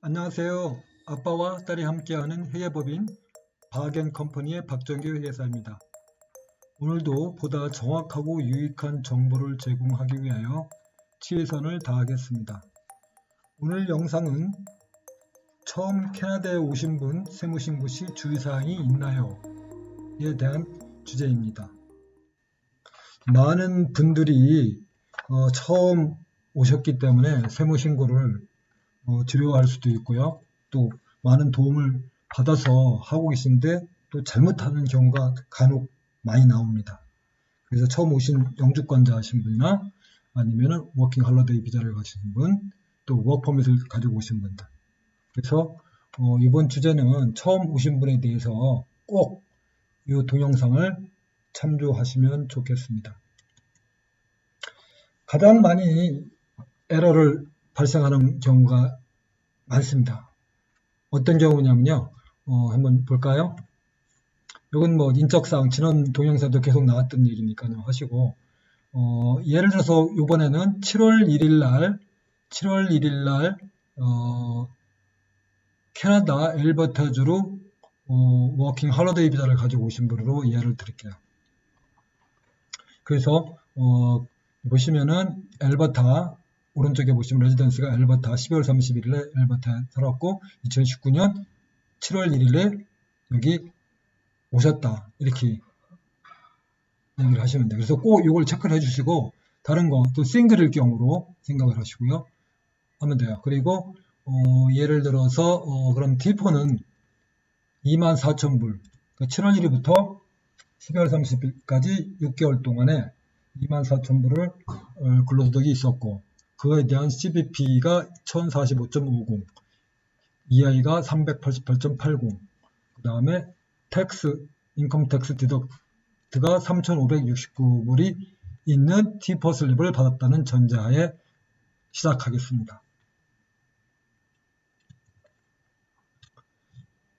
안녕하세요. 아빠와 딸이 함께하는 회계법인 박앤컴퍼니의 박정규 회계사입니다. 오늘도 보다 정확하고 유익한 정보를 제공하기 위하여 최선을 다하겠습니다. 오늘 영상은 처음 캐나다에 오신 분 세무신고 시 주의사항이 있나요? 에 대한 주제입니다. 많은 분들이 처음 오셨기 때문에 세무신고를 두려워할 수도 있고요. 또 많은 도움을 받아서 하고 계신데 또 잘못하는 경우가 간혹 많이 나옵니다. 그래서 처음 오신 영주권자 하신 분이나 아니면 워킹 홀리데이 비자를 가지신 분, 또 워크퍼밋을 가지고 오신 분들. 그래서 이번 주제는 처음 오신 분에 대해서 꼭 이 동영상을 참조하시면 좋겠습니다. 가장 많이 에러를 발생하는 경우가 많습니다. 어떤 경우냐면요. 한번 볼까요? 이건 뭐 인적사항, 지난 동영상도 계속 나왔던 얘기니까요. 하시고, 예를 들어서 이번에는 7월 1일 날, 캐나다 엘버타주로 워킹 홀리데이 비자를 가지고 오신 분으로 예를 드릴게요. 그래서 보시면은 엘버타 오른쪽에 보시면 레지던스가 엘버타 12월 31일에 엘버타에 살았고 2019년 7월 1일에 여기 오셨다 이렇게 얘기를 하시면 돼요. 그래서 꼭 이걸 체크를 해주시고 다른 거 또 싱글일 경우로 생각을 하시고요 하면 돼요. 그리고 예를 들어서 그럼 T4는 24,000불 그러니까 7월 1일부터 12월 30일까지 6개월 동안에 24,000불을 근로소득이 있었고 그거에 대한 CBP가 1045.50 EI가 388.80 그 다음에 인컴 텍스 디덕트가 3,569불이 있는 T4 슬립을 받았다는 전제하에 시작하겠습니다.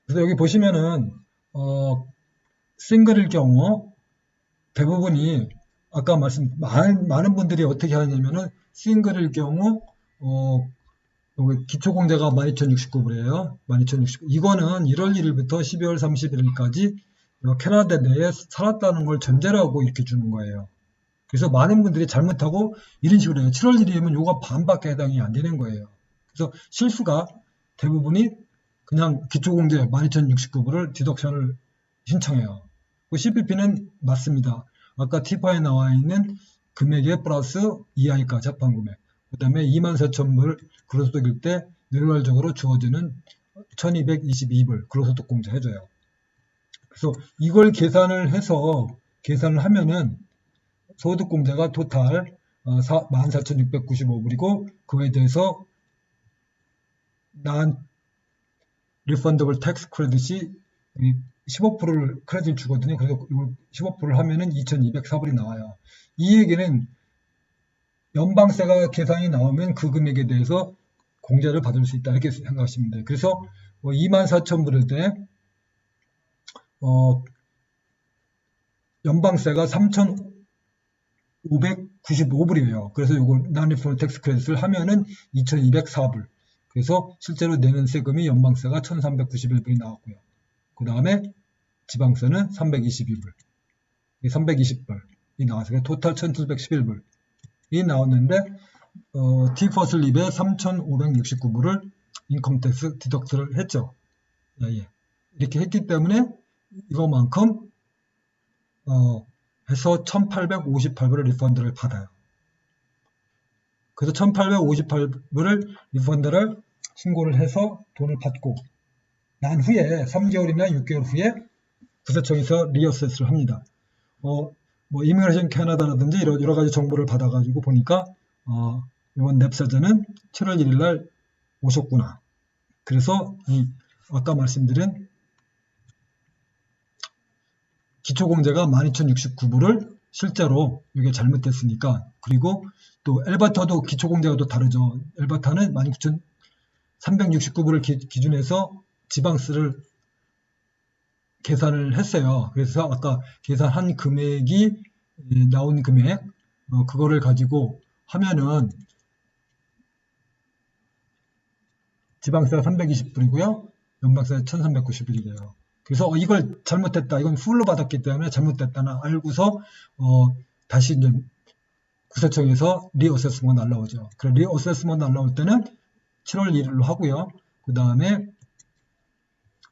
그래서 여기 보시면은 싱글일 경우 대부분이 아까 많은 분들이 어떻게 하냐면은 싱글일 경우 기초공제가 12,069불이에요. 12,069. 이거는 1월 1일부터 12월 31일까지 캐나다 내에 살았다는 걸 전제로 하고 이렇게 주는 거예요. 그래서 많은 분들이 잘못하고 이런 식으로 해요. 7월 1일이면 요거 반밖에 해당이 안 되는 거예요. 그래서 실수가 대부분이 그냥 기초공제 12,069불을 디덕션을 신청해요. CPP는 맞습니다. 아까 T4에 나와 있는 금액에 플러스 EI가 합한 금액. 그 다음에 24,000불 근로소득일 때 일괄적으로 주어지는 1222불 근로소득 공제 해줘요. 그래서 이걸 계산을 하면은 소득공제가 토탈 14,695불이고 그거에 대해서 non-refundable tax credit이 15%를 크레딧 주거든요. 그래서 15%를 하면은 2,204불이 나와요. 이 얘기는 연방세가 계산이 나오면 그 금액에 대해서 공제를 받을 수 있다 이렇게 생각하시면 돼요. 그래서 24,000불일 때 연방세가 3,595불이에요. 그래서 이걸 non-refundable tax credit을 하면은 2,204불. 그래서 실제로 내는 세금이 연방세가 1,391불이 나왔고요. 그 다음에 지방세는 322불, 320불이 나왔어요. 토탈 1,711불이 나왔는데 T4 슬립에 3,569불을 인컴텍스 디덕트를 했죠. 이렇게 했기 때문에 이거만큼 해서 1,858불의 리펀드를 받아요. 그래서 1,858불을 리펀드를 신고를 해서 돈을 받고 난 후에 3개월이나 6개월 후에 구세청에서 리어세스를 합니다. 뭐 이미그레이션 캐나다라든지 여러 가지 정보를 받아가지고 보니까 이번 냅사자는 7월 1일 날 오셨구나. 그래서 아까 말씀드린 기초공제가 12,069불을 실제로 이게 잘못됐으니까 그리고 또 엘버타도 기초공제가 또 다르죠. 엘버타는 19,369불을 기준해서 지방세를 계산을 했어요. 그래서 아까 계산한 금액이 나온 금액 그거를 가지고 하면은 지방세가 320불이고요. 연방세가 1391이래요. 그래서 이걸 잘못했다. 이건 풀로 받았기 때문에 잘못됐다는 알고서 다시 이제 구세청에서 리어세스먼트 날라오죠. 그래 리어세스먼트 날라올 때는 7월 1일로 하고요. 그 다음에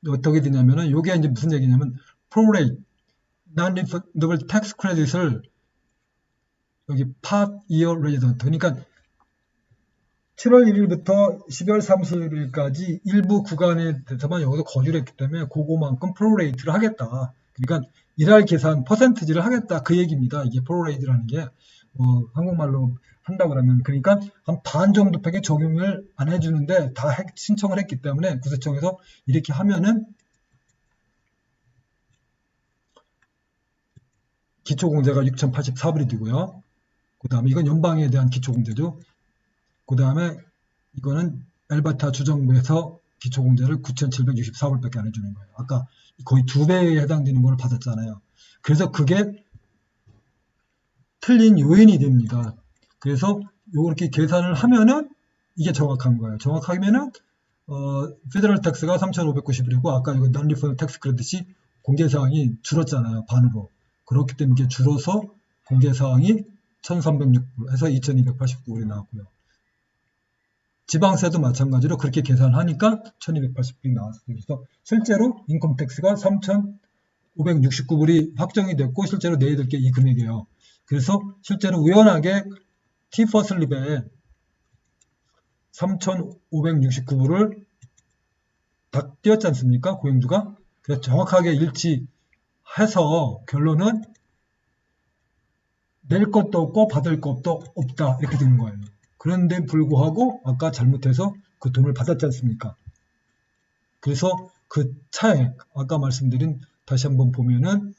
어떻게 되냐면은 요게 이제 무슨 얘기냐면 프로레이트 non-refundable tax credit을 여기 part year resident 그러니까 7월 1일부터 12월 30일까지 일부 구간에 대해서만 여기서 거주를 했기 때문에 그거만큼 프로레이트를 하겠다. 그러니까 일할 계산 퍼센티지를 하겠다. 그 얘기입니다. 이게 프로레이트라는 게 한국말로 한다고 그러면 그러니까 한 반 정도밖에 적용을 안 해주는데 다 신청을 했기 때문에 구세청에서 이렇게 하면은 기초공제가 6,084불이 되고요. 그 다음에 이건 연방에 대한 기초공제죠. 그 다음에 이거는 엘바타 주정부에서 기초공제를 9,764불밖에 안 해주는 거예요. 아까 거의 2배에 해당되는 걸 받았잖아요. 그래서 그게 틀린 요인이 됩니다. 그래서 이렇게 계산을 하면은 이게 정확한 거예요. 정확하면은 페더럴 텍스가 3,590불이고 아까 이거 non-refundable tax credit이 공제사항이 줄었잖아요. 반으로. 그렇기 때문에 이게 줄어서 공제사항이 1,306불 해서 2,289불이 나왔고요. 지방세도 마찬가지로 그렇게 계산하니까 1,280불이 나왔어요. 그래서 실제로 인컴텍스가 3,569불이 확정이 됐고 실제로 내야 될 게 이 금액이에요. 그래서 실제로 우연하게 T4슬립에 3,569불을 다 띄었지 않습니까? 고용주가. 그래서 정확하게 일치해서 결론은 낼 것도 없고 받을 것도 없다 이렇게 되는 거예요. 그런데 불구하고 아까 잘못해서 그 돈을 받았지 않습니까? 그래서 그 차액 아까 말씀드린 다시 한번 보면은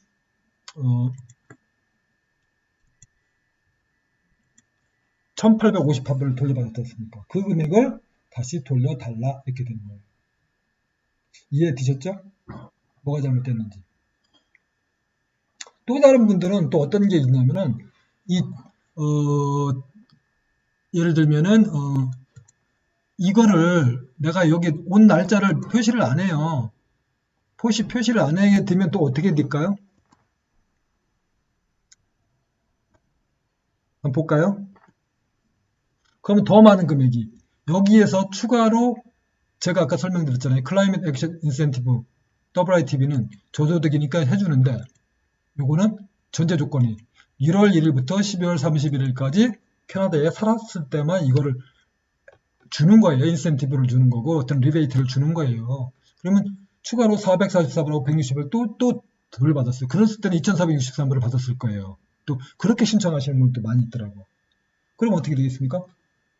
1,858불을 돌려받았지 않습니까? 그 금액을 다시 돌려달라 이렇게 되는 거예요. 이해되셨죠? 뭐가 잘못됐는지. 또 다른 분들은 또 어떤 게 있냐면은 예를 들면은 이거를 내가 여기 온 날짜를 표시를 안 해요. 표시를 안 하게 되면 또 어떻게 될까요? 한번 볼까요? 그러면 더 많은 금액이 여기에서 추가로 제가 아까 설명드렸잖아요. 클라이밋 액션 인센티브 WITB는 저소득이니까 해주는데 요거는 전제 조건이 1월 1일부터 12월 31일까지 캐나다에 살았을 때만 이거를 주는 거예요. 인센티브를 주는 거고 어떤 리베이트를 주는 거예요. 그러면 추가로 444불하고 160을 또 덜 받았어요. 그랬을 때는 2,463불을 받았을 거예요. 또 그렇게 신청하시는 분도 많이 있더라고. 그럼 어떻게 되겠습니까?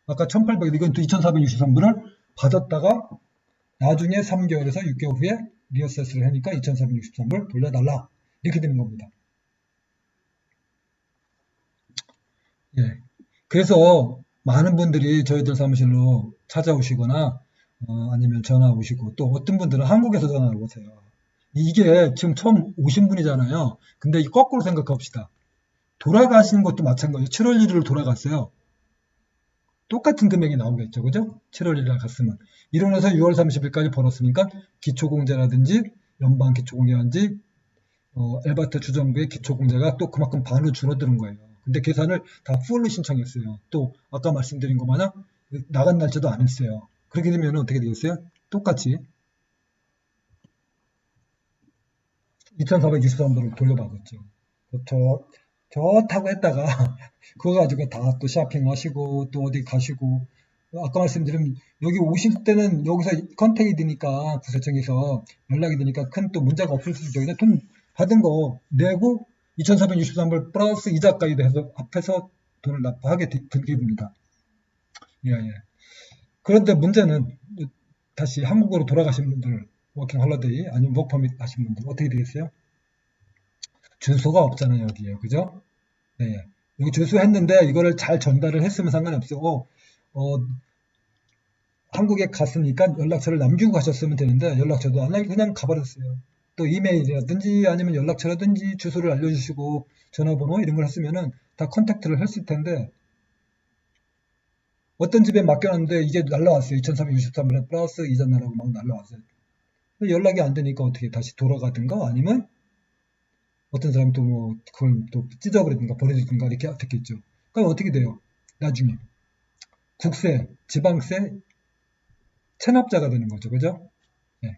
아까 1,800, 이건 또 2,463불을 받았다가 나중에 3개월에서 6개월 후에 리어세스를 하니까 2,463불 돌려달라. 이렇게 되는 겁니다. 예. 그래서 많은 분들이 저희들 사무실로 찾아오시거나 아니면 전화 오시고 또 어떤 분들은 한국에서 전화를 오세요. 이게 지금 처음 오신 분이잖아요. 근데 거꾸로 생각합시다. 돌아가시는 것도 마찬가지예요. 7월 1일을 돌아갔어요. 똑같은 금액이 나오겠죠. 그죠? 7월 1일 날 갔으면. 이러면서 6월 30일까지 벌었으니까 기초공제라든지 연방 기초공제라든지 엘바타 주정부의 기초공제가 또 그만큼 반으로 줄어드는 거예요. 근데 계산을 다 풀로 신청했어요. 또 아까 말씀드린 것 마냥 나간 날짜도 안 했어요. 그렇게 되면 어떻게 되겠어요? 똑같이 2,423불을 돌려받았죠. 좋다고 했다가 그거 가지고 다 또 쇼핑하시고 또 어디 가시고 아까 말씀드린 여기 오실 때는 여기서 컨택이 되니까 구세청에서 연락이 되니까 큰 또 문제가 없을 수 있죠. 그냥 돈 받은 거 내고 2,463불 플러스 이자까지 해서 합해서 돈을 납부하게 되게 됩니다. 예, 예. 그런데 문제는 다시 한국으로 돌아가신 분들 워킹 홀리데이 아니면 워크퍼밋 하신 분들 어떻게 되겠어요? 주소가 없잖아요 여기에 그죠? 네. 여기 주소했는데 이거를 잘 전달을 했으면 상관이 없어. 한국에 갔으니까 연락처를 남기고 가셨으면 되는데 연락처도 안 남기고 그냥 가버렸어요. 또 이메일이라든지 아니면 연락처라든지 주소를 알려주시고 전화번호 이런 걸 했으면은 다 컨택트를 했을 텐데 어떤 집에 맡겨놨는데 이게 날라왔어요. 2463불에 플러스 이자 내라고 막 날라왔어요. 연락이 안 되니까 어떻게 다시 돌아가든가 아니면 어떤 사람이 또 뭐 그걸 또 찢어버리든가 버려주든가 이렇게 됐겠죠. 그럼 어떻게 돼요? 나중에 국세, 지방세 체납자가 되는 거죠. 그죠? 예.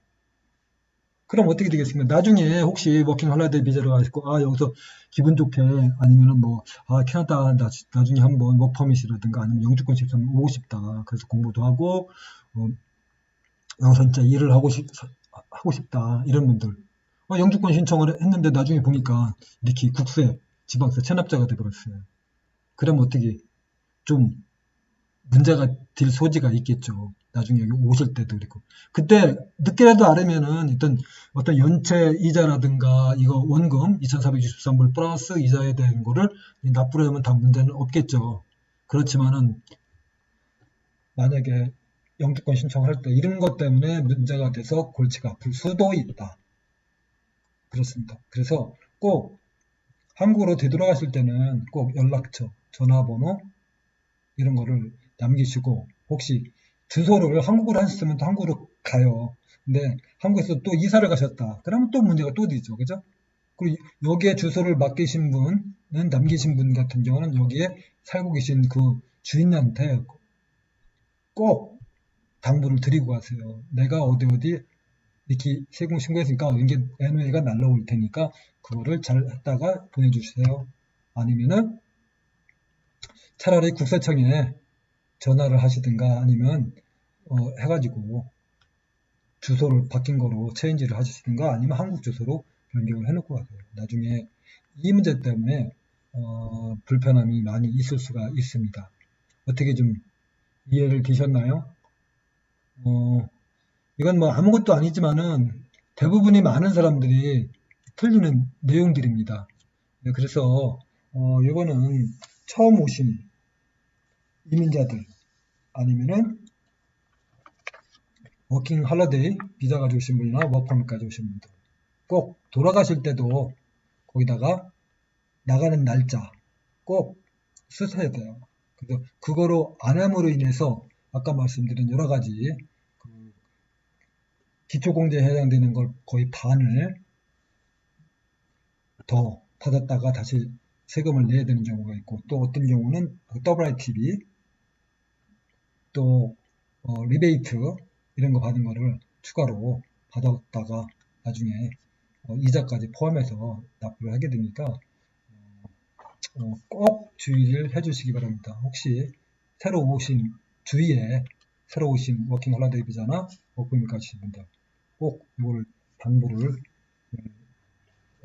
그럼 어떻게 되겠습니까? 나중에 혹시 워킹 홀리데이 비자로 가시고 여기서 기분 좋게 아니면은 뭐 캐나다 나중에 한번 워크퍼밋이라든가 아니면 영주권 신청 오고 싶다. 그래서 공부도 하고 여기서 진짜 일을 하고 싶다. 이런 분들 영주권 신청을 했는데 나중에 보니까 이렇게 국세, 지방세 체납자가 돼버렸어요. 그러면 어떻게 좀 문제가 될 소지가 있겠죠. 나중에 여기 오실 때도 그렇고. 그때 늦게라도 알으면은 어떤 연체 이자라든가 이거 원금 2,463불 플러스 이자에 대한 거를 납부를 하면 다 문제는 없겠죠. 그렇지만은 만약에 영주권 신청할 때 이런 것 때문에 문제가 돼서 골치가 아플 수도 있다. 그렇습니다. 그래서 꼭 한국으로 되돌아가실 때는 꼭 연락처, 전화번호 이런 거를 남기시고 혹시 주소를 한국으로 하셨으면 또 한국으로 가요. 근데 한국에서 또 이사를 가셨다. 그러면 또 문제가 또 되죠. 그죠? 그리고 여기에 주소를 맡기신 분은 남기신 분 같은 경우는 여기에 살고 계신 그 주인한테 꼭 당부를 드리고 가세요. 내가 어디 이렇게 세금 신고했으니까 이게 NOA가 날라올 테니까 그거를 잘 했다가 보내주세요. 아니면은 차라리 국세청에 전화를 하시든가 아니면 해가지고 주소를 바뀐 거로 체인지를 하시든가 아니면 한국 주소로 변경을 해놓고 가세요. 나중에 이 문제 때문에 불편함이 많이 있을 수가 있습니다. 어떻게 좀 이해를 되셨나요? 이건 뭐 아무것도 아니지만은 대부분이 많은 사람들이 틀리는 내용들입니다. 네, 그래서 이거는 처음 오신 이민자들 아니면은 워킹 홀리데이 비자 가지고 오신 분이나 워크퍼밋 가지고 오신 분들 꼭 돌아가실 때도 거기다가 나가는 날짜 꼭 쓰셔야 돼요. 그래서 그거로 안 함으로 인해서 아까 말씀드린 여러 가지 기초공제에 해당되는 걸 거의 반을 더 받았다가 다시 세금을 내야 되는 경우가 있고 또 어떤 경우는 WITB 또 리베이트 이런 거 받은 거를 추가로 받았다가 나중에 이자까지 포함해서 납부를 하게 되니까 꼭 주의를 해주시기 바랍니다. 혹시 새로 오신 주위에 새로 오신 워킹 홀리데이 비자나 워크퍼밋 가시는 분들 꼭 이걸 당부를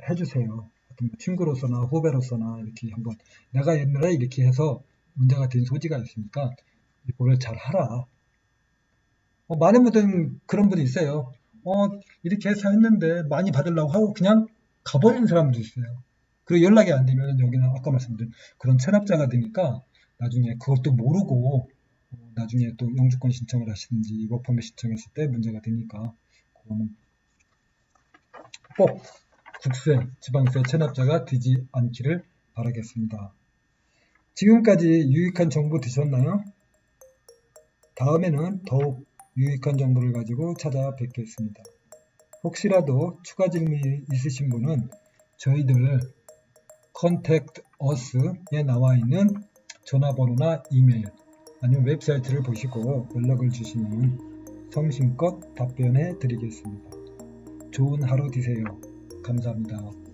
해주세요. 어떤 친구로서나 후배로서나 이렇게 한번 내가 옛날에 이렇게 해서 문제가 된 소지가 있으니까 이거를 잘 하라. 많은 분들은 그런 분이 있어요. 이렇게 해서 했는데 많이 받으려고 하고 그냥 가버리는 사람도 있어요. 그리고 연락이 안 되면 여기는 아까 말씀드린 그런 체납자가 되니까 나중에 그것도 모르고 나중에 또 영주권 신청을 하시든지 워크퍼밋 신청했을 때 문제가 되니까 그거는 꼭 국세, 지방세 체납자가 되지 않기를 바라겠습니다. 지금까지 유익한 정보 되셨나요? 다음에는 더욱 유익한 정보를 가지고 찾아뵙겠습니다. 혹시라도 추가 질문이 있으신 분은 저희들 Contact Us에 나와 있는 전화번호나 이메일 아니면 웹사이트를 보시고 연락을 주시면 성심껏 답변해 드리겠습니다. 좋은 하루 되세요. 감사합니다.